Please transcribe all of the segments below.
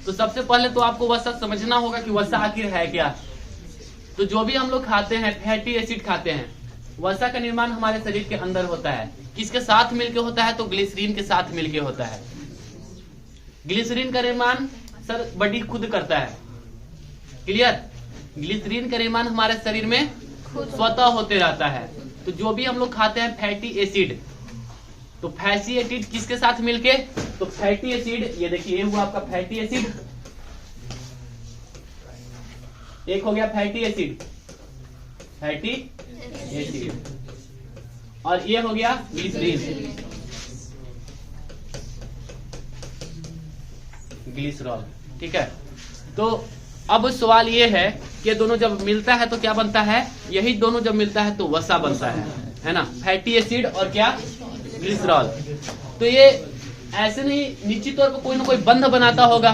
तो सबसे पहले तो आपको वसा समझना होगा कि वसा आखिर है क्या। तो जो भी हम लोग खाते हैं, फैटी एसिड खाते हैं, वसा का निर्माण हमारे शरीर के अंदर होता है। किसके साथ मिलके होता है? तो ग्लिसरीन के साथ मिलके होता है। ग्लिसरीन का निर्माण सर बॉडी खुद करता है। क्लियर? ग्लिसरीन का निर्माण हमारे शरीर में स्वतः होते रहता है। तो जो भी हम लोग खाते हैं फैटी एसिड, तो फैटी एसिड किसके साथ मिलके? तो फैटी एसिड, ये देखिए ये हुआ आपका फैटी एसिड, एक हो गया फैटी एसिड, फैटी एसिड, और ये हो गया ग्लिसरीन, ग्लिसरॉल। ठीक है, तो अब सवाल ये है कि दोनों जब मिलता है तो क्या बनता है? यही दोनों जब मिलता है तो वसा बनता है ना, फैटी एसिड और क्या? ग्लिसरॉल। तो ये ऐसे नहीं, निश्चित तौर पर कोई ना कोई बंध बनाता होगा।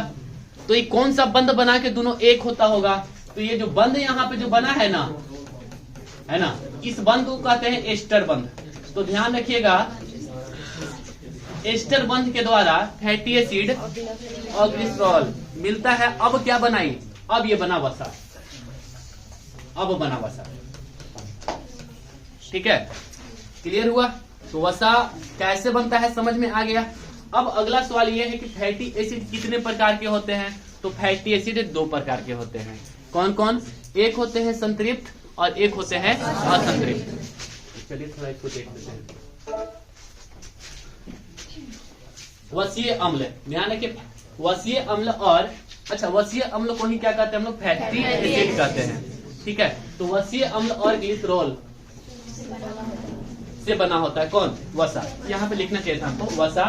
तो ये कौन सा बंध बना के दोनों एक होता होगा? तो ये जो बंध यहाँ पे जो बना है ना, इस बंध को कहते हैं एस्टर बंध। तो ध्यान रखिएगा, एस्टर बंध के द्वारा फैटी एसिड और ग्लिसरॉल मिलता है। अब क्या बनाई? अब ये बना वसा, अब बना वसा। ठीक है, क्लियर हुआ? तो वसा कैसे बनता है समझ में आ गया। अब अगला सवाल ये है कि फैटी एसिड कितने प्रकार के होते हैं? तो फैटी एसिड 2 प्रकार के होते हैं। कौन कौन? एक होते हैं संतृप्त और एक होते हैं असंतृप्त। चलिए थोड़ा इसको देख लेते हैं। वसीय अम्ल, ध्यान रखिए, वसीय अम्ल और वसीय अम्ल को ही क्या कहते हैं हम लोग? फैटी एसिड कहते हैं। ठीक है, तो वसीय अम्ल और ग्लिसरॉल से बना होता है कौन? वसा। यहाँ पे लिखना चाहिए था हमको, वसा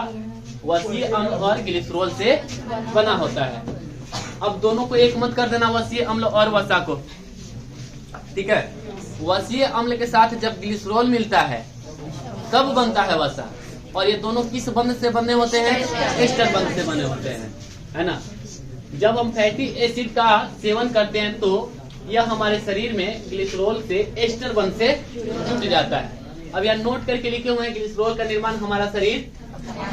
वसीय अम्ल और ग्लिसरॉल से बना होता है। अब दोनों को एक मत कर देना, वसीय अम्ल और वसा को। ठीक है, वसीय अम्ल के साथ जब ग्लिसरॉल मिलता है तब बनता है वसा। और ये दोनों किस बंध से बने होते हैं? एस्टर बंध से बने होते हैं, है ना। जब हम फैटी एसिड का सेवन करते हैं तो यह हमारे शरीर में ग्लिसरॉल से एस्टर बंध से जुट जाता है। अब यहाँ नोट करके लिखे हुए हैं, ग्लिसरॉल का निर्माण हमारा शरीर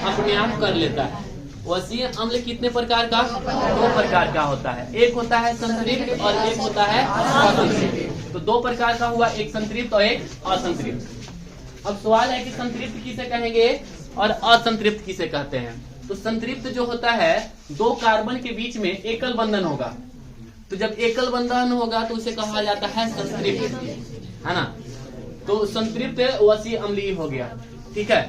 अपने आप कर लेता है। वसीय अम्ल कितने प्रकार का? 2 प्रकार का होता है। एक होता है संतृप्त और एक होता है असंतृप्त। तो 2 प्रकार का हुआ, एक संतृप्त और एक असंतृप्त। अब सवाल है कि संतृप्त किसे कहेंगे और असंतृप्त किसे कहते हैं? तो संतृप्त जो होता है 2 कार्बन के बीच में एकल बंधन होगा। तो जब एकल बंधन होगा तो उसे कहा जाता है संतृप्त, है ना। तो संतृप्त वसीय अम्ल ही हो गया। ठीक है,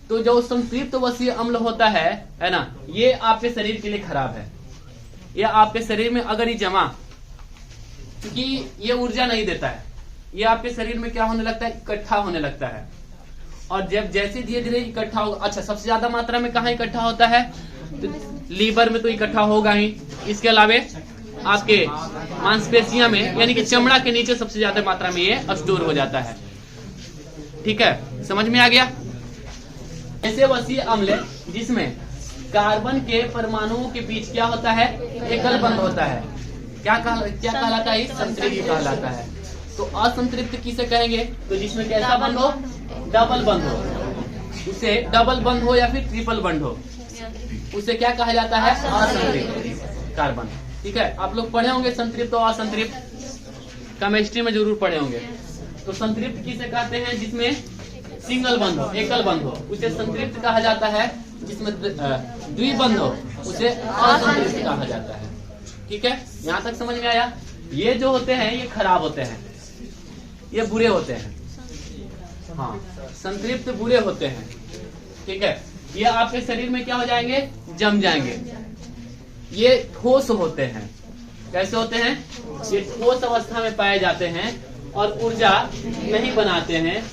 तो जो संतृप्त वसीय अम्ल होता है ना, ये आपके शरीर के लिए खराब है। ये आपके शरीर में अगर ये जमा, क्योंकि ये ऊर्जा नहीं देता है, ये आपके शरीर में क्या होने लगता है? इकट्ठा होने लगता है। और जब जैसे धीरे धीरे इकट्ठा होगा, सबसे ज्यादा मात्रा में कहाँ इकट्ठा होता है? तो लीवर में तो इकट्ठा होगा ही। इसके अलावे आपके मांसपेशियां में, यानी कि चमड़ा के नीचे सबसे ज्यादा मात्रा में ये स्टोर हो जाता है। ठीक है, समझ में आ गया। ऐसे वसीय अम्ल जिसमें कार्बन के परमाणुओं के बीच क्या होता है? एकल बंध होता है। क्या कहलाता है? संतृप्त कहलाता है। तो असंतृप्त किसे कहेंगे? तो जिसमें कैसा बंध हो? डबल बंध हो। उसे डबल बंध हो या फिर ट्रिपल बंध हो, उसे क्या कहा जाता है? असंतृप्त कार्बन। ठीक है, आप लोग पढ़े होंगे संतृप्त और असंतृप्त, केमिस्ट्री में जरूर पढ़े होंगे। तो संतृप्त किसे कहते हैं? जिसमें सिंगल बंध हो, एकल बंध हो, उसे संतृप्त कहा जाता है। जिसमें द्विबंध हो उसे असंतृप्त कहा जाता है। ठीक है, यहाँ तक समझ में आया। ये जो होते हैं ये खराब होते हैं, ये बुरे होते हैं। हाँ, संतृप्त बुरे होते हैं। ठीक है, ये आपके शरीर में क्या हो जाएंगे? जम जाएंगे। ये ठोस होते हैं। कैसे होते हैं? ये ठोस अवस्था में पाए जाते हैं और ऊर्जा नहीं बनाते हैं।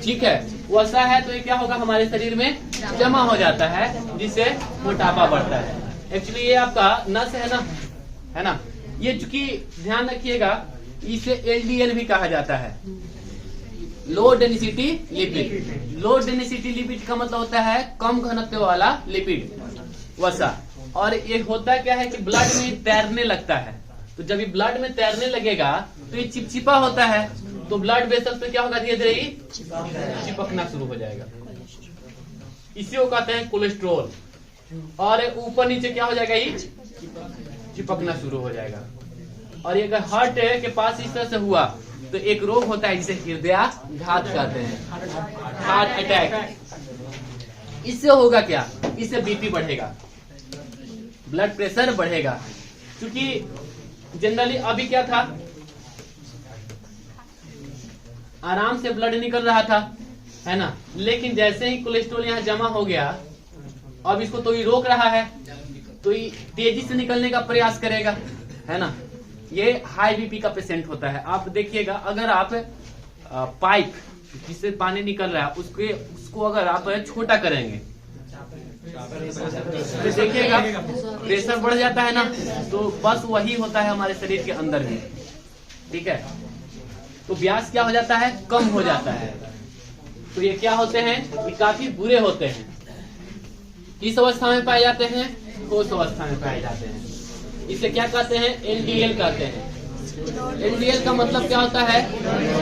ठीक है, वसा है तो ये क्या होगा? हमारे शरीर में जमा हो जाता है, जिससे मोटापा बढ़ता है। एक्चुअली ये आपका नस है ना। ये चूंकि ध्यान रखिएगा, इसे LDL भी कहा जाता है, low density lipid. Low density lipid का मतलब होता है कम घनत्व वाला लिपिड, वसा। और ये होता क्या है कि ब्लड में तैरने लगता है। तो जब ये ब्लड में तैरने लगेगा तो ये चिपचिपा होता है, तो ब्लड वेसल्स में क्या होगा? धीरे धीरे चिपकना शुरू हो जाएगा। इसी को कहते हैं कोलेस्ट्रॉल। और ऊपर नीचे क्या हो जाएगा? ये चिपकना शुरू हो जाएगा। और ये अगर हार्ट के पास इस तरह से हुआ तो एक रोग होता है जिसे हृदयाघात कहते हैं, हार्ट अटैक। इससे होगा क्या, इससे बीपी बढ़ेगा, ब्लड प्रेशर बढ़ेगा। क्योंकि जनरली अभी क्या था, आराम से ब्लड निकल रहा था, है ना, लेकिन जैसे ही कोलेस्ट्रॉल यहाँ जमा हो गया, अब इसको तो ये रोक रहा है, तो ये तेजी से निकलने का प्रयास करेगा, है ना। ये हाई बीपी का पेशेंट होता है। आप देखिएगा, अगर आप पाइप जिससे पानी निकल रहा है उसको अगर आप छोटा करेंगे तो देखिएगा प्रेशर बढ़ जाता है ना। तो बस वही होता है हमारे शरीर के अंदर भी, ठीक है। तो व्यास क्या हो जाता है, कम हो जाता है। तो ये क्या होते हैं, ये काफी बुरे होते हैं। किस अवस्था में पाए जाते हैं, ठोस अवस्था में पाए जाते हैं। इसे क्या कहते हैं, एलडीएल कहते हैं। एलडीएल का मतलब क्या होता है,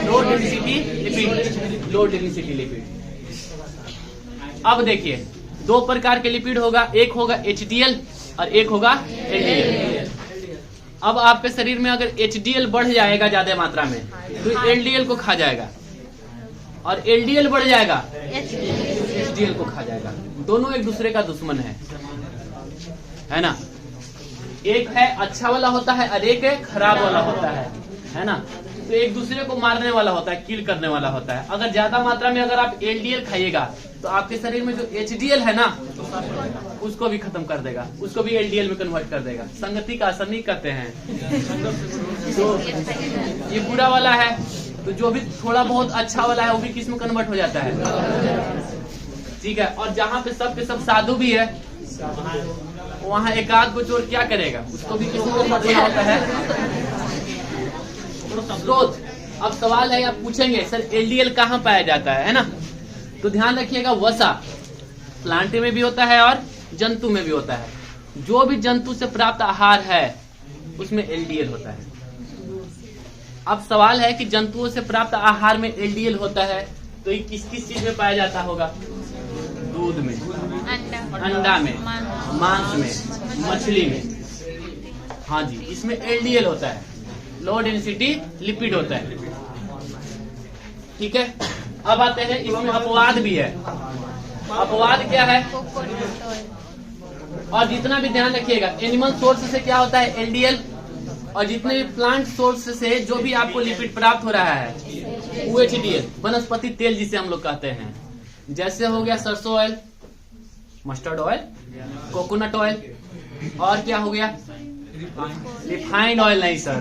low density lipid, low density lipid. अब देखिए, दो प्रकार के लिपिड होगा, एक होगा एचडीएल और एक होगा एलडीएल। अब आपके शरीर में अगर एचडीएल बढ़ जाएगा ज्यादा मात्रा में तो एलडीएल को खा जाएगा, और एलडीएल बढ़ जाएगा एचडीएल को खा जाएगा। दोनों एक दूसरे का दुश्मन है ना। एक है अच्छा वाला होता है और एक है खराब वाला होता है ना। तो एक दूसरे को मारने वाला होता है, किल करने वाला होता है। अगर ज्यादा मात्रा में अगर आप एलडीएल खाइएगा तो आपके शरीर में जो एचडीएल है ना उसको भी खत्म कर देगा, उसको भी एलडीएल में कन्वर्ट कर देगा। संगति का असर नहीं करते हैं। तो ये बुरा वाला है, तो जो भी थोड़ा बहुत अच्छा वाला है वो भी किस में कन्वर्ट हो जाता है, ठीक है। और जहाँ पे सब के सब साधु भी है, वहाँ एक आध को चोर क्या करेगा, उसको भी किसी को पता होता है। स्रोत, अब सवाल है, आप पूछेंगे सर एलडीएल कहाँ पाया जाता है ना। तो ध्यान रखिएगा, वसा प्लांट में भी होता है और जंतु में भी होता है। जो भी जंतु से प्राप्त आहार है उसमें एलडीएल होता है। अब सवाल है कि जंतुओं से प्राप्त आहार में एलडीएल होता है तो ये किस किस चीज में पाया जाता होगा, दूध में, अंडा में, मांस में, मछली में। हाँ जी, इसमें एलडीएल होता है, लो डेंसिटी लिपिड होता है, ठीक है। अब आते हैं, इसमें अपवाद भी है। अपवाद क्या है, और जितना भी ध्यान रखिएगा, एनिमल सोर्स से क्या होता है एलडीएल, और जितने भी प्लांट सोर्स से जो भी आपको लिपिड प्राप्त हो रहा है वो एचडीएल, वनस्पति तेल जिसे हम लोग कहते हैं। जैसे हो गया सरसों oil, mustard oil, coconut oil, और क्या हो गया, रिफाइंड ऑयल नहीं सर,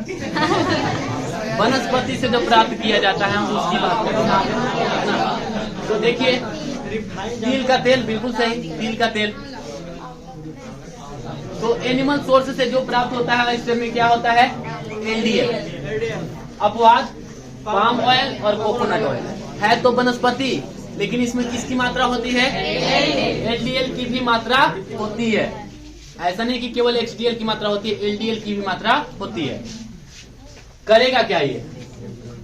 वनस्पति से जो प्राप्त किया जाता है हम उसकी बात कर रहे हैं। तो देखिए, तिल का तेल, बिल्कुल सही, तिल का तेल। तो एनिमल सोर्स से जो प्राप्त होता है इसमें क्या होता है, एलडीएल। अपवाद पाम ऑयल और कोकोनट ऑयल है तो वनस्पति, लेकिन इसमें किसकी मात्रा होती है, एलडीएल की भी मात्रा होती है। ऐसा नहीं कि केवल एचडीएल की मात्रा होती है, एलडीएल की भी मात्रा होती है। करेगा क्या ये,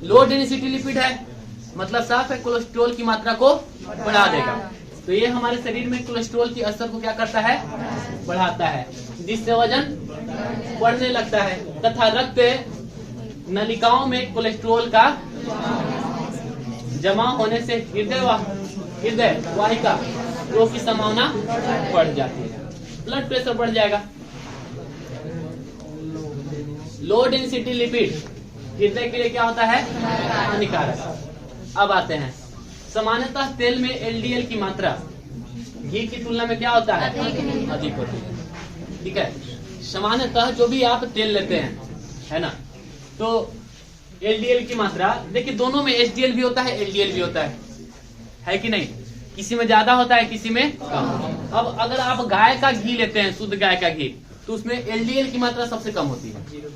लो डेंसिटी लिपिड है, मतलब साफ है, कोलेस्ट्रॉल की मात्रा को बढ़ा देगा। तो ये हमारे शरीर में कोलेस्ट्रॉल की असर को क्या करता है, बढ़ाता है, जिससे वजन बढ़ने लगता है तथा रक्त नलिकाओं में कोलेस्ट्रॉल का जमा होने से हृदय वाहिका रोग की संभावना बढ़ जाती है, ब्लड प्रेशर बढ़ जाएगा। लो डेंसिटी लिपिड हृदय के लिए क्या होता है, हानिकारक। अब आते हैं, सामान्यतः तेल में एलडीएल की मात्रा घी की तुलना में क्या होता है, अधिक होती है, ठीक है। सामान्यतः जो भी आप तेल लेते हैं, है ना, तो एलडीएल की मात्रा देखिए, दोनों में एचडीएल भी होता है, एलडीएल भी होता है कि नहीं। किसी में ज्यादा होता है, किसी में कम। अब अगर आप गाय का घी लेते हैं, शुद्ध गाय का घी, तो उसमें एलडीएल की मात्रा सबसे कम होती है।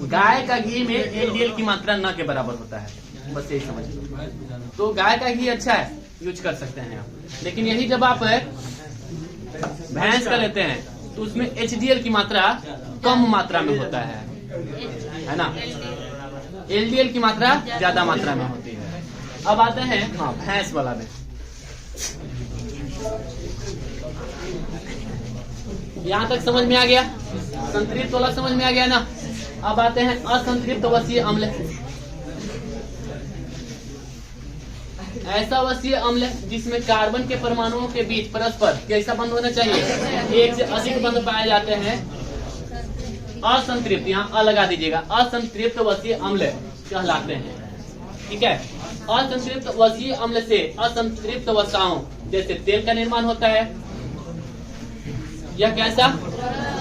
गाय का घी में एलडीएल की मात्रा न के बराबर होता है, बस यही समझ लो। तो गाय का घी अच्छा है, यूज कर सकते हैं आप। लेकिन यही जब आप भैंस का लेते हैं तो उसमें एचडीएल की मात्रा कम मात्रा में होता है ना, एलडीएल की मात्रा ज्यादा मात्रा में होती है। अब आते हैं हाँ भैंस वाला में। यहाँ तक समझ में आ गया? संतृप्त वाला समझ में आ गया ना? अब आते हैं असंतृप्त वसीय अम्ल। ऐसा वसीय अम्ल जिसमें कार्बन के परमाणुओं के बीच परस्पर कैसा बंध होना चाहिए? एक से अधिक बंध पाए जाते हैं। असंतृप्त, यहाँ अ लगा दीजिएगा, असंतृप्त वसीय अम्ल कहलाते हैं। ठीक है, असंतृप्त वसीय अम्ल से असंतृप्त वसाओं जैसे तेल का निर्माण होता है। यह कैसा?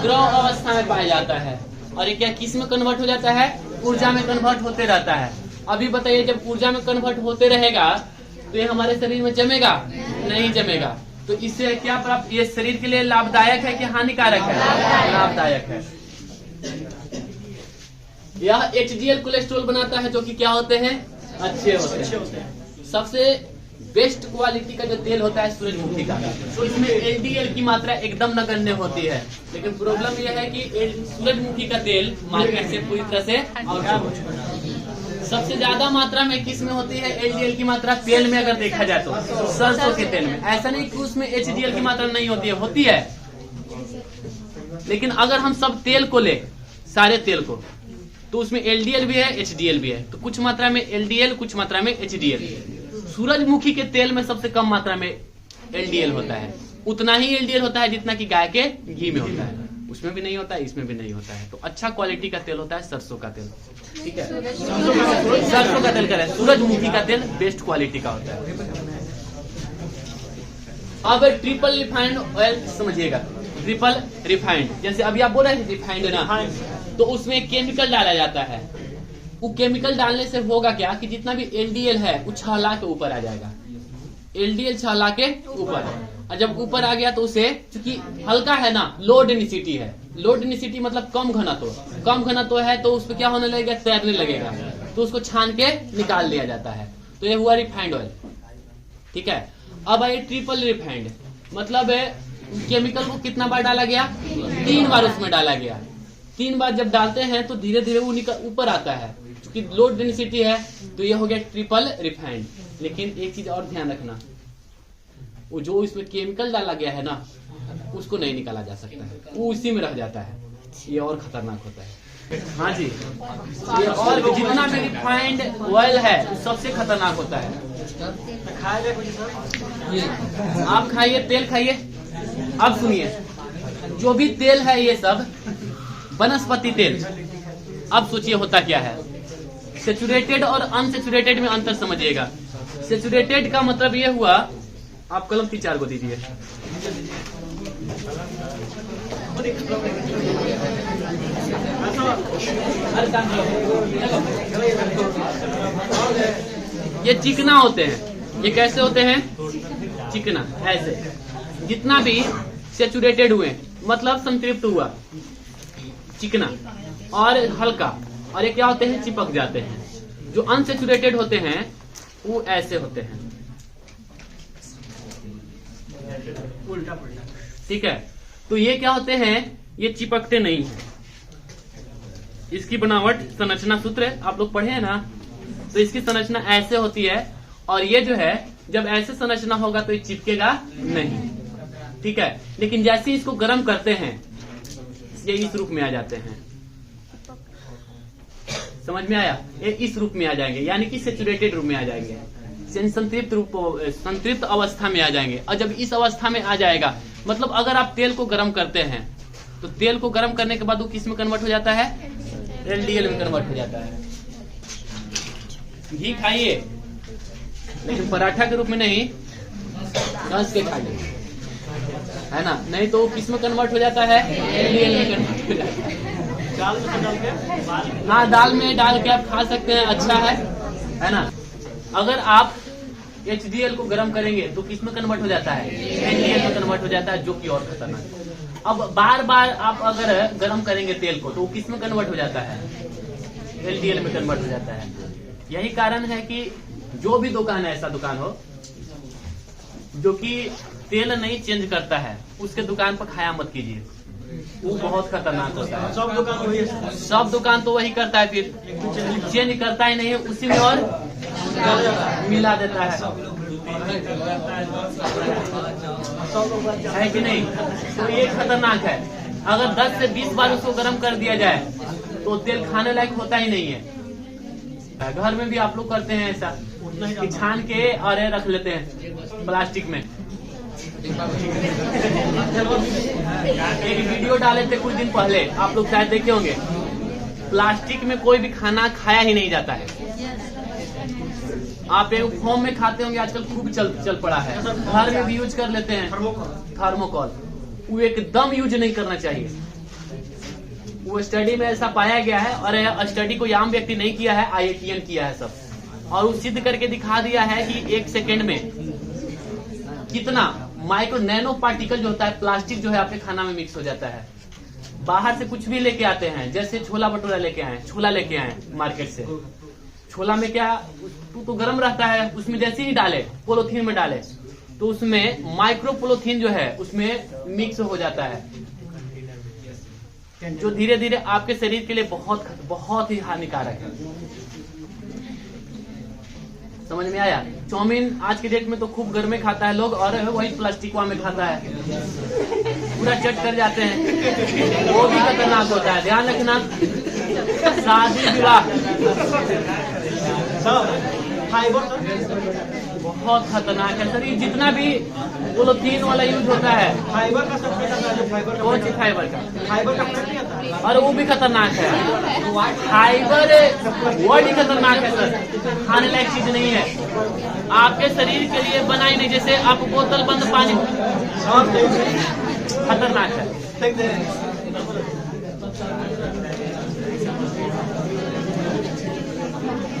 द्रव अवस्था में पाया जाता है। और ये क्या किस में कन्वर्ट हो जाता है? ऊर्जा में कन्वर्ट होते रहता है। अभी बताइए, जब ऊर्जा में कन्वर्ट होते रहेगा तो ये हमारे शरीर में जमेगा? नहीं जमेगा। तो इससे क्या प्राप्त? ये शरीर के लिए लाभदायक है कि हानिकारक है? लाभदायक है। यह HDL कोलेस्ट्रॉल बनाता है, जो कि क्या होते हैं? अच्छे होते हैं। सबसे बेस्ट क्वालिटी का जो तेल होता है सूरजमुखी का, तो इसमें LDL की मात्रा एकदम नगण्य होती है। लेकिन प्रॉब्लम यह है कि सूरजमुखी का तेल मार्केट से पूरी तरह से आउट हो चुका है। सबसे ज्यादा मात्रा में किस में होती है LDL की मात्रा? तेल में अगर देखा जाए तो सरसों के तेल में। ऐसा नहीं कि उसमें HDL की मात्रा नहीं होती है, होती है। लेकिन अगर हम सब तेल को ले, सारे तेल को, तो उसमें LDL भी है, HDL भी है। तो कुछ मात्रा में LDL, कुछ मात्रा में HDL। सूरजमुखी के तेल में सबसे कम मात्रा में LDL होता है। उतना ही LDL होता है जितना कि गाय के घी में होता है। उसमें भी नहीं होता है, इसमें भी नहीं होता है। तो अच्छा क्वालिटी का तेल होता है सरसों का तेल। ठीक है, सरसों का तेल करें, सूरजमुखी का तेल बेस्ट क्वालिटी का होता है। अब ट्रिपल रिफाइंड ऑयल समझिएगा। ट्रिपल रिफाइंड, जैसे अभी आप बोल रहे हैं रिफाइंड ना, तो उसमें केमिकल डाला जाता है। वो केमिकल डालने से होगा क्या कि जितना भी LDL है वो छहला के ऊपर आ जाएगा। LDL छहला के ऊपर, और जब ऊपर आ गया तो उसे, चूंकि हल्का है ना, लो डेंसिटी है। लो डेंसिटी मतलब कम घनत्व। कम घनत्व है तो उस पर क्या होने लगेगा? तैरने लगेगा। तो उसको छान के निकाल लिया जाता है। तो ये हुआ रिफाइंड ऑयल। ठीक है, अब आइए ट्रिपल रिफाइंड, मतलब केमिकल को कितना बार डाला गया? 3 बार उसमें डाला गया। 3 बार जब डालते हैं तो धीरे धीरे वो ऊपर आता है। क्योंकि लो डेंसिटी है तो ये हो गया ट्रिपल रिफाइंड। लेकिन एक चीज और ध्यान रखना, वो जो इसमें केमिकल डाला गया है ना, उसको नहीं निकाला जा सकता है, वो उसी में रह जाता है। ये और खतरनाक होता है। हाँ जी, ये और जितना भी रिफाइंड ऑयल है सबसे खतरनाक होता है। आप खाइए, तेल खाइए। अब सुनिए, जो भी तेल है ये सब वनस्पति तेल। अब सोचिए होता क्या है। सेचुरेटेड और अनसेचुरेटेड में अंतर समझिएगा। सेचुरेटेड का मतलब ये हुआ, आप कलम 3-4 को दीजिए। ये चिकना होते हैं। ये कैसे होते हैं? चिकना, ऐसे। जितना भी सेचुरेटेड हुए मतलब संतृप्त हुआ, चिकना और हल्का, और ये क्या होते हैं? चिपक जाते हैं। जो अनसेचुरेटेड होते हैं वो ऐसे होते हैं। उल्टा पुल्टा। ठीक है, तो ये क्या होते हैं? ये चिपकते नहीं है। इसकी बनावट, संरचना सूत्र आप लोग पढ़े हैं ना, तो इसकी संरचना ऐसे होती है। और ये जो है, जब ऐसे संरचना होगा तो ये चिपकेगा नहीं। ठीक है, लेकिन जैसे ही इसको गर्म करते हैं ये इस रूप में आ जाते हैं। समझ में आया? ये इस रूप में आ जाएंगे, यानी कि सेचुरेटेड रूप में आ जाएंगे, संतृप्त अवस्था में आ जाएंगे। और जब इस अवस्था में आ जाएगा, मतलब अगर आप तेल को गर्म करते हैं तो तेल को गर्म करने के बाद वो किस में कन्वर्ट हो जाता है? LDL में कन्वर्ट हो जाता है। घी खाइए, लेकिन पराठा के रूप में नहीं, घस के खाइए, है ना? नहीं तो किस में कन्वर्ट हो जाता है? LDL में कन्वर्ट हो जाता है। हाँ, दाल में डाल के आप खा सकते हैं, अच्छा है ना? अगर आप HDL को गर्म करेंगे तो किस में कन्वर्ट हो जाता है? LDL में कन्वर्ट हो जाता है, जो कि और खतरनाक है। अब बार बार आप अगर गर्म करेंगे तेल को तो वो किस में कन्वर्ट हो जाता है? LDL में कन्वर्ट हो जाता है। यही कारण है कि जो भी दुकान है, ऐसा दुकान हो जो कि तेल नहीं चेंज करता है, उसके दुकान पर खाया मत कीजिए, वो बहुत खतरनाक होता है। सब दुकान तो वही करता है, फिर चेंज करता ही नहीं है, उसी में और मिला देता है। है कि नहीं? तो ये खतरनाक है। अगर 10 से 20 बार उसको गर्म कर दिया जाए तो तेल खाने लायक होता ही नहीं है। घर में भी आप लोग करते हैं ऐसा कि छान के और रख लेते हैं प्लास्टिक में। एक वीडियो डाले थे कुछ दिन पहले, आप लोग शायद देखे होंगे। प्लास्टिक में कोई भी खाना खाया ही नहीं जाता है। आप एक फॉर्म में खाते होंगे, आजकल खूब चल पड़ा है, घर में भी यूज कर लेते हैं थर्मोकोल। वो एकदम यूज नहीं करना चाहिए। वो स्टडी में ऐसा पाया गया है, और स्टडी को आम व्यक्ति नहीं किया है, IITian किया है सब, और वो सिद्ध करके दिखा दिया है कि 1 सेकेंड में कितना माइक्रो नैनो पार्टिकल जो होता है प्लास्टिक जो है आपके खाना में मिक्स हो जाता है। बाहर से कुछ भी लेके आते हैं, जैसे छोला भटूरा लेके आए, छोला लेके आए मार्केट से। छोला में क्या तो गर्म रहता है, उसमें जैसे ही डाले पोलोथीन में डाले तो उसमें माइक्रो पोलोथीन जो है उसमें मिक्स हो जाता है, जो धीरे धीरे आपके शरीर के लिए बहुत ही हानिकारक है। समझ में आया? चाउमीन आज के डेट में तो खूब घर में खाता है लोग, और वही प्लास्टिक में खाता है, पूरा चट कर जाते हैं। वो भी खतरनाक होता है, ध्यान रखना। शादी विवाह बहुत खतरनाक है सर। ये जितना भी पोलोथीन वाला यूज होता है, फाइबर का सबसे ज्यादा, फाइबर का, कौन सी फाइबर का नहीं आता, और वो भी खतरनाक है। फाइबर वर्ड ही खतरनाक है सर, खाने लायक चीज नहीं है, आपके शरीर के लिए बना ही नहीं। जैसे आप बोतल बंद पानी, खतरनाक है।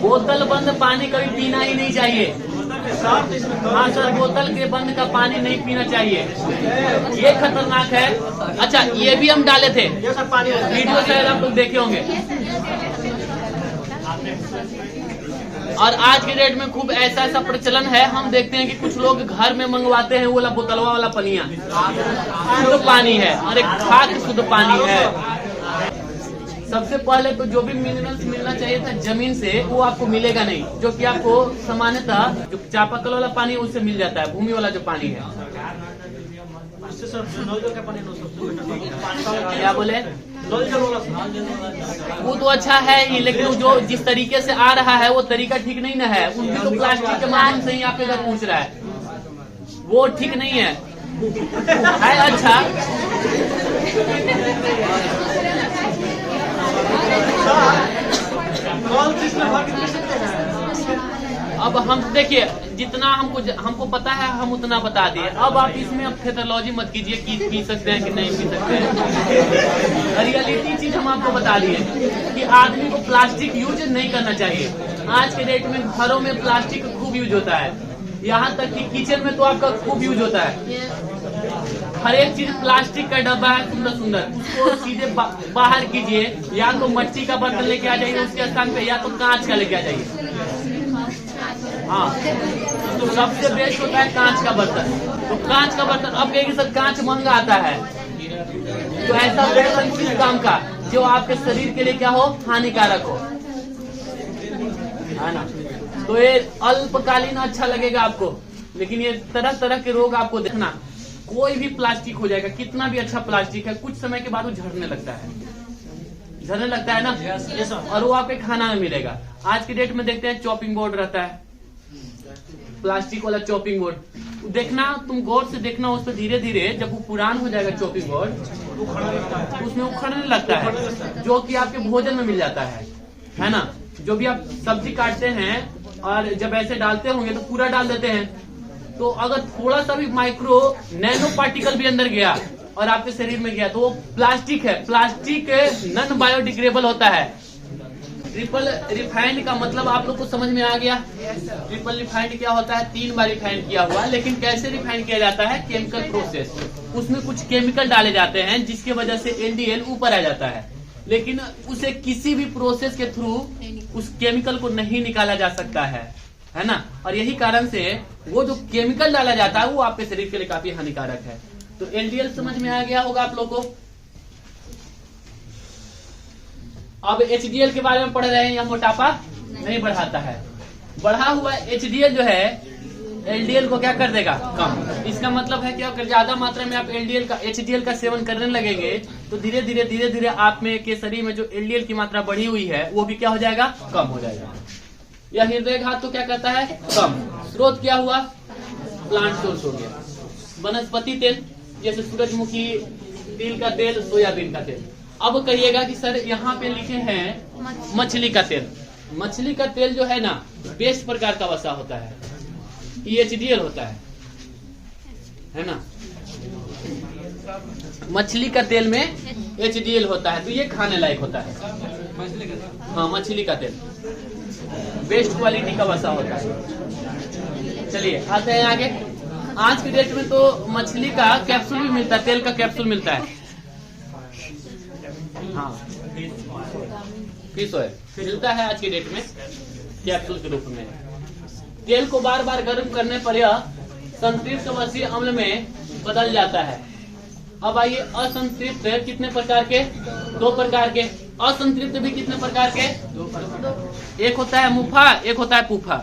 बोतल बंद पानी कभी पीना ही नहीं चाहिए। हाँ सर, बोतल के बंद का पानी नहीं पीना चाहिए, ये खतरनाक है। अच्छा, ये भी हम डाले थे वीडियो, शायद आप लोग देखे होंगे। और आज के डेट में खूब ऐसा प्रचलन है, हम देखते हैं कि कुछ लोग घर में मंगवाते हैं वो वाला बोतलवा वाला पनिया, शुद्ध पानी है, और एक खाद शुद्ध पानी है। सबसे पहले तो जो भी मिनरल्स मिलना चाहिए था जमीन से, वो आपको मिलेगा नहीं, जो कि आपको सामान्यतः जो चापाकल वाला पानी है उससे मिल जाता है, भूमि वाला जो पानी है। क्या बोले? वो तो अच्छा है ही, लेकिन जो जिस तरीके से आ रहा है वो तरीका ठीक नहीं ना है। उन भी तो प्लास्टिक के माध्यम से ही आपके घर पहुंच रहा है, वो ठीक नहीं है। अच्छा, अब हम देखिए, जितना हमको पता है हम उतना बता दिए। अब आप इसमें अब थेटोलॉजी मत कीजिए कि पी सकते हैं कि नहीं पी सकते हैं। रियलिटी चीज हम आपको बता दिए कि आदमी को प्लास्टिक यूज नहीं करना चाहिए। आज के डेट में घरों में प्लास्टिक खूब यूज होता है, यहाँ तक कि किचन में तो आपका खूब यूज होता है। हर एक चीज प्लास्टिक का डब्बा है, सुंदर सुंदर, उसको सीधे बाहर कीजिए। या तो मिट्टी का बर्तन लेके आ जाइए उसके स्थान पे, या तो कांच का लेके आ जाइए। हाँ, तो सबसे बेस्ट होता है कांच का बर्तन। तो कांच का बर्तन, अब कहेंगे सर कांच महंगा आता है, तो ऐसा बर्तन किस काम का जो आपके शरीर के लिए क्या हो, हानिकारक हो, है ना। तो ये अल्पकालीन अच्छा लगेगा आपको, लेकिन ये तरह तरह के रोग आपको देखना। कोई भी प्लास्टिक हो जाएगा, कितना भी अच्छा प्लास्टिक है, कुछ समय के बाद वो झड़ने लगता है ना, और वो आपके खाना में मिलेगा। आज की डेट में देखते हैं चॉपिंग बोर्ड रहता है, प्लास्टिक वाला चॉपिंग बोर्ड। देखना, तुम गौर से देखना, उस पर धीरे धीरे जब वो पुरान हो जाएगा चॉपिंग बोर्ड, तो उसमें उखड़ने लगता है, जो कि आपके भोजन में मिल जाता है ना। जो भी आप सब्जी काटते हैं और जब ऐसे डालते होंगे तो पूरा डाल देते हैं, तो अगर थोड़ा सा भी माइक्रो नैनो पार्टिकल भी अंदर गया और आपके शरीर में गया तो वो प्लास्टिक है। प्लास्टिक नॉन बायोडिग्रेडेबल होता है। ट्रिपल रिफाइंड का मतलब आप लोग को समझ में आ गया। ट्रिपल रिफाइंड क्या होता है? 3 बार रिफाइंड किया हुआ, लेकिन कैसे रिफाइंड किया जाता है? केमिकल प्रोसेस, उसमें कुछ केमिकल डाले जाते हैं जिसकी वजह से LDL ऊपर आ जाता है, लेकिन उसे किसी भी प्रोसेस के थ्रू उस केमिकल को नहीं निकाला जा सकता है ना। और यही कारण से वो जो केमिकल डाला जाता है वो आपके शरीर के लिए काफी हानिकारक है। तो LDL समझ में आ गया होगा आप लोग को। अब HDL के बारे में पढ़ रहे हैं, यह मोटापा नहीं बढ़ाता है। बढ़ा हुआ HDL जो है एलडीएल को क्या कर देगा, कम। इसका मतलब है कि अगर ज्यादा मात्रा में आप एलडीएल का एचडीएल का सेवन करने लगेंगे तो धीरे धीरे आप में के शरीर में जो एलडीएल की मात्रा बढ़ी हुई है वो भी क्या हो जाएगा, कम हो जाएगा। यह हृदयाघात तो क्या करता है, कम। स्रोत क्या हुआ, प्लांट सोर्स हो गया। वनस्पति तेल जैसे सूरजमुखी, तिल का तेल, सोयाबीन का तेल। अब कहिएगा कि सर यहाँ पे लिखे हैं मछली का तेल। मछली का तेल जो है ना बेस्ट प्रकार का वसा होता है, एचडीएल होता है ना। मछली का तेल में एचडीएल होता है तो ये खाने लायक होता है। हाँ, मछली का तेल बेस्ट क्वालिटी का वसा होता है। चलिए आते हैं आगे। आज के डेट में तो मछली का कैप्सूल भी मिलता है, तेल का कैप्सूल मिलता है। हाँ, फिश ऑयल मिलता है आज के डेट में कैप्सूल के रूप में। तेल को बार बार गर्म करने पर यह संतृप्त वसीय अम्ल में बदल जाता है। अब आइए असंतृप्त कितने प्रकार के, 2 प्रकार के। असंतृप्त भी कितने प्रकार के, 2। एक होता है मुफा, एक होता है पूफा।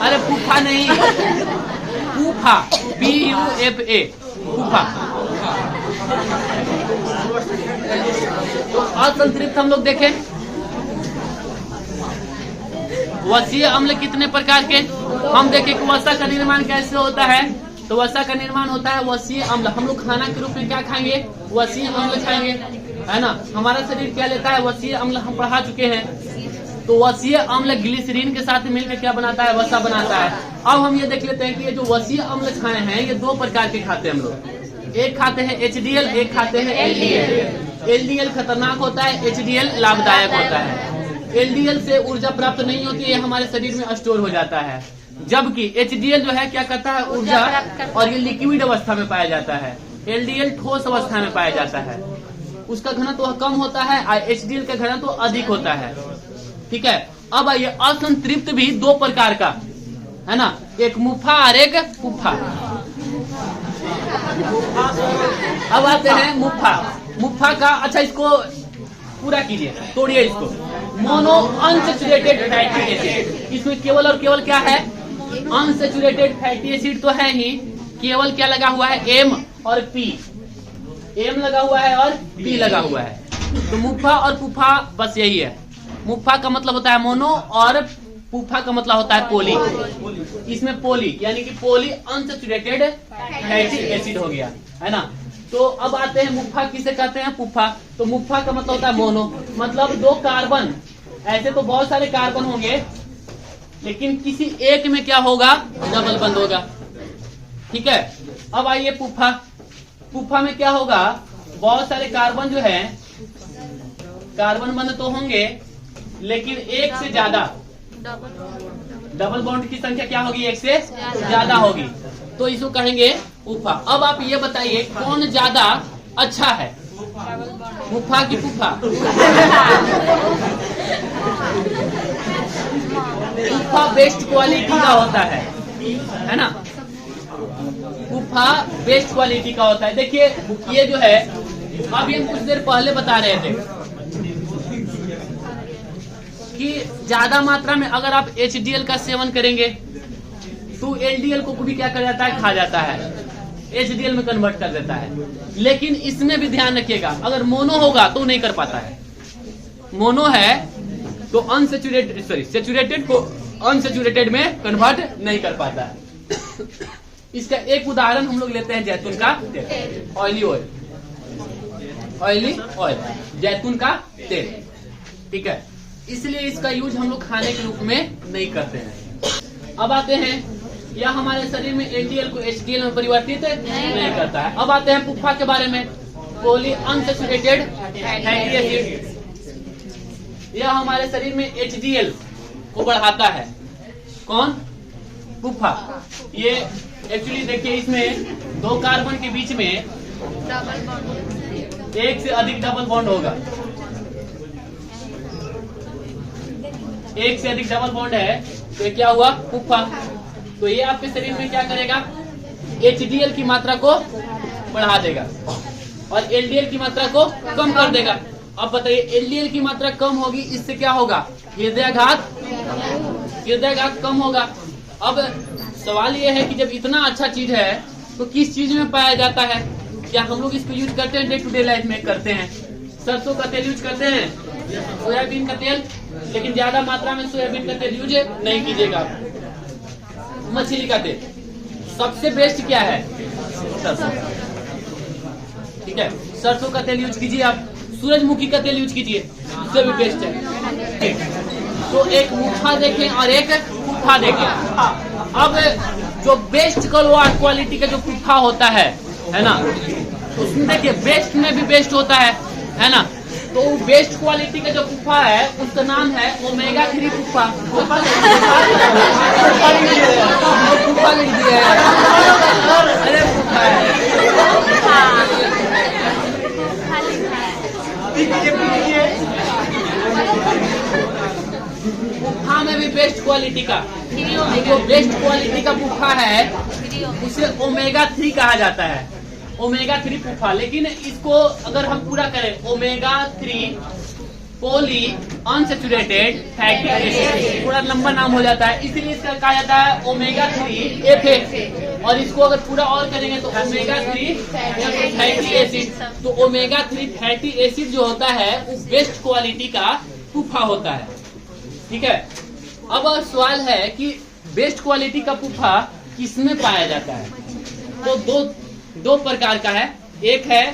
अरे पूफा नहीं, पूफा, PUFA, पूफा। तो असंतृप्त हम लोग देखें, वसीय अम्ल कितने प्रकार के। हम देखें कि वसा का निर्माण कैसे होता है। तो वसा का निर्माण होता है वसीय अम्ल। हम लोग खाना के रूप में क्या खाएंगे, वसीय अम्ल खाएंगे, है ना। हमारा शरीर क्या लेता है, वसीय अम्ल। हम पढ़ा चुके हैं। तो वसीय अम्ल ग्लिसरीन के साथ मिलकर क्या बनाता है, वसा बनाता है। अब हम ये देख लेते हैं कि ये जो वसीय अम्ल खाए हैं ये 2 प्रकार के खाते हैं हम लोग। एक खाते हैं एचडीएल, एक खाते हैं एलडीएल। एलडीएल खतरनाक होता है, एचडीएल लाभदायक होता है। एलडीएल से ऊर्जा प्राप्त नहीं होती है, हमारे शरीर में स्टोर हो जाता है। जबकि एचडीएल जो है क्या करता है, ऊर्जा, और ये लिक्विड अवस्था में पाया जाता है। एलडीएल ठोस अवस्था में पाया जाता है, उसका घनत्व तो कम होता है और एचडीएल का घनत्व तो अधिक होता है। ठीक है। अब आइए असंतृप्त भी 2 प्रकार का है ना, एक मुफा और एक पुफा। अब आते हैं मुफा। मुफा का, अच्छा इसको पूरा कीजिए, तोड़िए इसको। मोनो अनसैचुरेटेड फैटी एसिड, इसमें केवल और केवल क्या है, अनसैचुरेटेड फैटी एसिड तो है ही, केवल क्या लगा हुआ है, एम और पी। एम लगा हुआ है और पी लगा हुआ है। तो मुफा और पुफा बस यही है। मुफा का मतलब होता है मोनो और पुफा का मतलब होता है पोली। इसमें पोली यानी कि पोली अनसैचुरेटेड फैटी एसिड हो गया, है ना। तो अब आते हैं मुफा किसे कहते हैं, पुफा। तो मुफा का मतलब होता है मोनो, मतलब 2 कार्बन। ऐसे तो बहुत सारे कार्बन होंगे लेकिन किसी एक में क्या होगा, डबल बंद होगा। ठीक है। अब आइए पुफा। पुफा में क्या होगा, बहुत सारे कार्बन जो है, कार्बन बंद तो होंगे लेकिन एक से ज्यादा डबल बॉन्ड की संख्या क्या होगी, 1 से ज्यादा होगी। तो इसको कहेंगे पुफा। अब आप ये बताइए कौन ज्यादा अच्छा है, मुफा की पुफा? पुफा बेस्ट क्वालिटी का होता है ना। पुफा बेस्ट क्वालिटी का होता है। देखिए ये जो है, अभी हम कुछ देर पहले बता रहे थे कि ज्यादा मात्रा में अगर आप एचडीएल का सेवन करेंगे तो एलडीएल को भी क्या कर जाता है, खा जाता है, एचडीएल में कन्वर्ट कर देता है। लेकिन इसमें भी ध्यान रखिएगा, अगर मोनो होगा तो नहीं कर पाता है। मोनो है तो अनसैचुरेटेड, सॉरी सैचुरेटेड को अनसैचुरेटेड में कन्वर्ट नहीं कर पाता है। इसका एक उदाहरण हम लोग लेते हैं जैतून का तेल, ऑयली ऑयल, ऑयली ऑयल, जैतून का तेल। ठीक है। इसलिए इसका यूज हम लोग खाने के रूप में नहीं करते हैं। अब आते हैं, यह हमारे शरीर में एलडीएल को एचडीएल में परिवर्तित नहीं करता है। अब आते हैं पुफा के बारे में, पॉली अनसैचुरेटेड फैटी एसिड। यह हमारे शरीर में एचडीएल को बढ़ाता है। कौन? पुफा। ये एक्चुअली देखिए, इसमें 2 कार्बन के बीच में एक से अधिक डबल बॉन्ड होगा। एक से अधिक डबल बॉन्ड है तो ये क्या हुआ, पुफा। तो ये आपके शरीर में क्या करेगा, एचडीएल की मात्रा को बढ़ा देगा और एलडीएल की मात्रा को कम कर देगा। अब बताइए एलडीएल की मात्रा कम होगी, इससे क्या होगा, हृदयाघात हृदयाघात कम होगा। अब सवाल ये है कि जब इतना अच्छा चीज है तो किस चीज में पाया जाता है? क्या हम लोग इसको यूज करते हैं? डे टू डे लाइफ में करते हैं। सरसों का तेल यूज करते हैं, सोयाबीन का तेल, लेकिन ज्यादा मात्रा में सोयाबीन का तेल यूज नहीं कीजिएगा। मछली का तेल सबसे बेस्ट क्या है? सरसों। ठीक है, सरसों का तेल यूज कीजिए आप। सूरजमुखी का तेल यूज कीजिए, उससे भी बेस्ट है। तो एक मुट्ठा देखें और एक पुट्ठा देखें। अब जो बेस्ट क्वालिटी का जो पुट्ठा होता है ना, उसमें देखिए बेस्ट में भी बेस्ट होता है ना। तो बेस्ट क्वालिटी का जो पुट्ठा है उसका नाम है ओमेगा 3 पुट्ठा। पुट्ठा लिख दिया है, अरे पुट्ठा है। पुट्ठा में भी बेस्ट क्वालिटी का, जो बेस्ट क्वालिटी का पुट्ठा है उसे ओमेगा 3 कहा जाता है। ओमेगा 3 पुट्ठा। लेकिन इसको अगर हम पूरा करें, omega 3 poly unsaturated fatty acid, थोड़ा लंबा नाम हो जाता है, इसीलिए इसका कहा जाता है ओमेगा 3 FA। और इसको अगर पूरा और करेंगे तो ओमेगा 3 फैटी एसिड। तो ओमेगा 3 फैटी एसिड जो होता है वो बेस्ट क्वालिटी का पुट्ठा होता है। ठीक है, अब सवाल है कि बेस्ट क्वालिटी का पुट्ठा किसमें पाया जाता है? तो दो प्रकार का है, एक है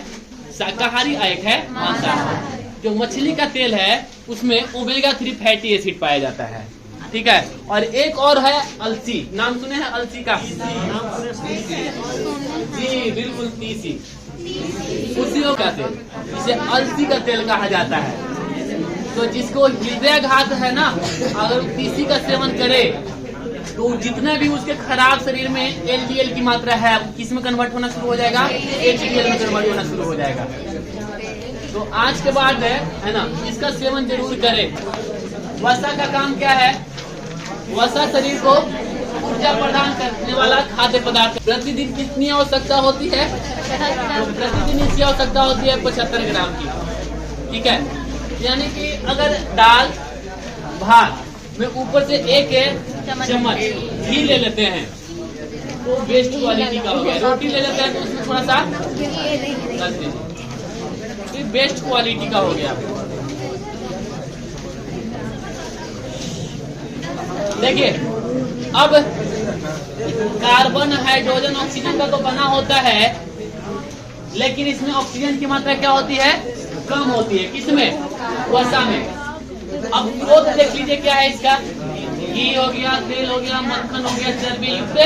शाकाहारी और एक है मांसाहारी। जो मछली का तेल है उसमें ओमेगा 3 फैटी एसिड पाया जाता है। ठीक है, और एक और है अलसी। नाम सुने हैं अलसी का? जी बिल्कुल, तीसी, उसी का तेल, इसे अलसी का तेल कहा जाता है। तो जिसको हृदयाघात है ना, अगर तीसी का सेवन करे तो जितना भी उसके खराब शरीर में LDL की मात्रा है किस में कन्वर्ट होना शुरू हो जाएगा? HDL में कन्वर्ट होना शुरू हो जाएगा। तो आज के बाद है ना, इसका सेवन जरूर करें। वसा का काम क्या है? वसा शरीर को ऊर्जा प्रदान करने वाला खाद्य पदार्थ। प्रतिदिन कितनी आवश्यकता होती है? तो प्रतिदिन इसकी आवश्यकता होती है 75 ग्राम की। ठीक है, यानी कि अगर दाल भात में ऊपर से एक चम्मच घी ले लेते हैं तो बेस्ट क्वालिटी का हो गया। रोटी ले लेते हैं तो उसमें थोड़ा सा रख दीजिए, बेस्ट क्वालिटी का हो गया। देखिए, अब कार्बन हाइड्रोजन ऑक्सीजन का तो बना होता है, लेकिन इसमें ऑक्सीजन की मात्रा क्या होती है? कम होती है। किसमें? वसा में। अब स्रोत देख लीजिए क्या है इसका? घी हो गया, तेल हो गया, मक्खन हो गया, चर्बी युक्त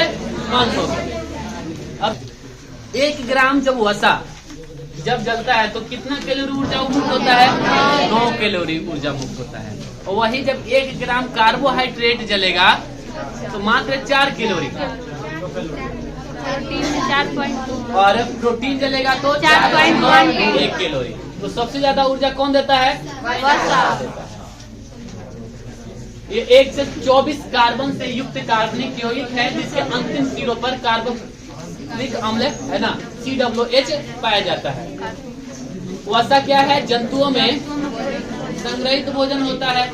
मांस हो गया। अब 1 ग्राम जब वसा जब जलता है तो कितना कैलोरी ऊर्जा मुक्त होता है? 9 कैलोरी ऊर्जा मुक्त होता है। और वही जब 1 ग्राम कार्बोहाइड्रेट जलेगा तो मात्र 4 कैलोरी, और प्रोटीन जलेगा तो 4.1 कैलोरी। तो सबसे ज्यादा ऊर्जा कौन देता है? वसा। ये 1 से 24 कार्बन से युक्त कार्बनिक यौगिक है, जिसके अंतिम सिरों पर कार्बोक्सिलिक अम्ल है ना, COH पाया जाता है। वसा क्या है? जंतुओं में संग्रहित भोजन होता है,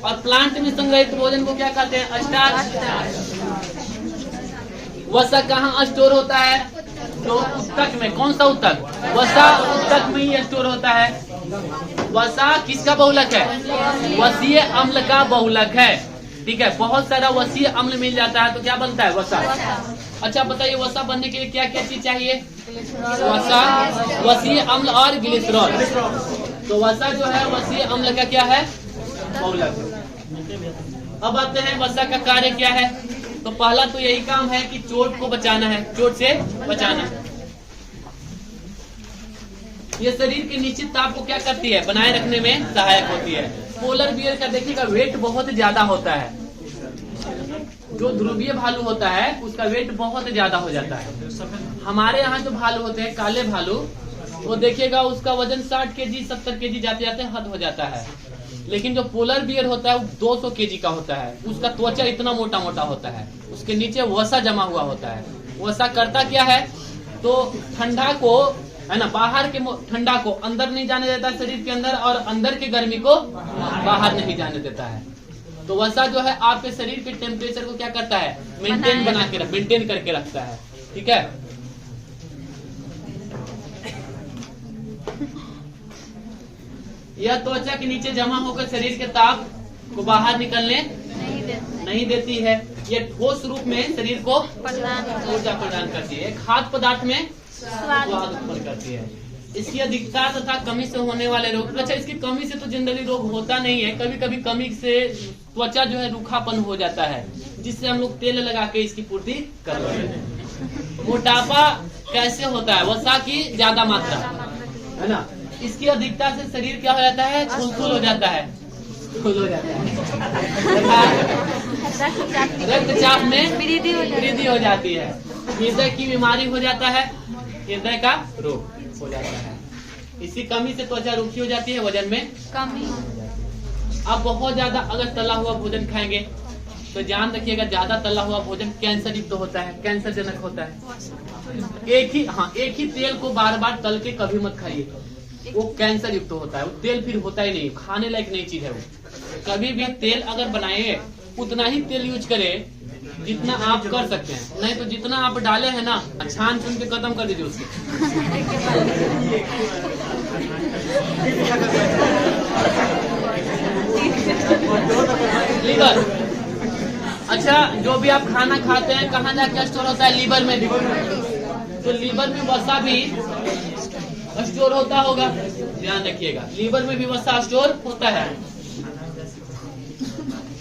और प्लांट में संग्रहित भोजन को क्या कहते हैं? स्टार्च। वसा कहाँ स्टोर होता है? तो उत्तक में। कौन सा उत्तक? वसा उत्तक में ही स्टोर होता है। वसा किसका बहुलक है? वसीय अम्ल का बहुलक है। ठीक है, बहुत सारा वसीय अम्ल मिल जाता है तो क्या बनता है? वसा। अच्छा बताइए, वसा बनने के लिए क्या क्या चीज चाहिए? वसा, वसीय अम्ल और ग्लिसरॉल। तो वसा जो है वसीय अम्ल का क्या है? बहुलक। अब आते हैं वसा का कार्य क्या है। तो पहला तो यही काम है कि चोट को बचाना है, चोट से बचाना। ये शरीर के निश्चित ताप को क्या करती है? बनाए रखने में सहायक होती है। पोलर बियर का देखिएगा वेट बहुत ज्यादा होता है। जो ध्रुवीय भालू होता है उसका वेट बहुत ज्यादा हो जाता है। हमारे यहाँ जो भालू होते हैं, काले भालू, वो देखिएगा उसका वजन 60 केजी 70 केजी जाते जाते हद हो जाता है। लेकिन जो पोलर बियर होता है वो 200 केजी का होता है। उसका त्वचा इतना मोटा मोटा होता है, उसके नीचे वसा जमा हुआ होता है। वसा करता क्या है? तो ठंडा को है ना, बाहर के ठंडा को अंदर नहीं जाने देता शरीर के अंदर, और अंदर के गर्मी को बाहर नहीं जाने देता है। तो वसा जो है आपके शरीर के टेम्परेचर को क्या करता है, मेंटेन करके रखता है। ठीक है, यह त्वचा के नीचे जमा होकर शरीर के ताप को बाहर निकलने नहीं देती है। यह ठोस रूप में शरीर को ऊर्जा प्रदान करती है। खाद्य पदार्थ में स्वाद उत्पन्न करती है। इसकी अधिकता तथा कमी से होने वाले रोग, अच्छा इसकी कमी से तो जनरली रोग होता नहीं है, कभी कभी कमी से त्वचा जो है रूखापन हो जाता है, जिससे हम लोग तेल लगा के इसकी पूर्ति कर रहे हैं। मोटापा कैसे होता है, वसा की ज्यादा मात्रा है ना, इसकी अधिकता से शरीर क्या हो जाता है, छुलछुल हो जाता है, रक्तचाप में वृद्धि हो जाती है, हृदय की बीमारी हो जाता है, हृदय का रोग हो जाता है। इसी कमी से त्वचा रूखी हो जाती है, वजन में कमी। अब बहुत ज्यादा अगर तला हुआ भोजन खाएंगे तो ध्यान रखिएगा, ज्यादा तला हुआ भोजन कैंसर युक्त होता है, कैंसर जनक होता है। एक ही तेल को बार बार तल के कभी मत खाइए, वो कैंसर युक्त होता है। वो तेल फिर होता ही नहीं, खाने लायक नई चीज है वो। कभी भी तेल अगर बनाए उतना ही तेल यूज करें जितना आप कर सकते हैं, नहीं तो जितना आप डाले हैं ना, छान छान के खत्म कर दीजिए उसको। लीवर, अच्छा जो भी आप खाना खाते हैं कहाँ जाके स्टोर होता है, लीवर में। तो लीवर में वसा भी स्टोर होता होगा, ध्यान रखिएगा, लीवर में भी वसा स्टोर होता है।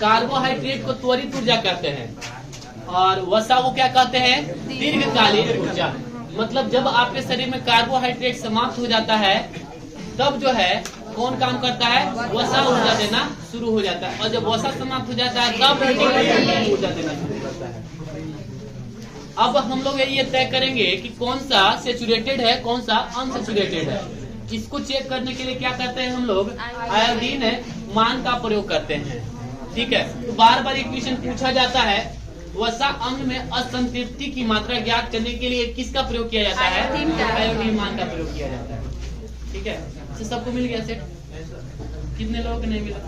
कार्बोहाइड्रेट को त्वरित ऊर्जा कहते हैं और वसा को क्या कहते हैं, दीर्घकालीन ऊर्जा। मतलब जब आपके शरीर में कार्बोहाइड्रेट समाप्त हो जाता है तब जो है कौन काम करता है, वसा ऊर्जा देना शुरू हो जाता है, और जब वसा समाप्त हो जाता है तब ऊर्जा देना शुरू करता है। अब हम लोग ये तय करेंगे कि कौन सा सेचुरेटेड है, कौन सा अनसेचुरेटेड है। इसको चेक करने के लिए क्या करते हैं हम लोग, आयोडीन मान का प्रयोग करते हैं। ठीक है, तो बार बार एक क्वेश्चन पूछा जाता है, वसा अम्ल में असंतृप्ति की मात्रा ज्ञात करने के लिए किसका प्रयोग किया जाता है, आयोडीन मान का प्रयोग किया जाता है। ठीक है, तो सबको मिल गया सेट, कितने लोगों को नहीं मिला।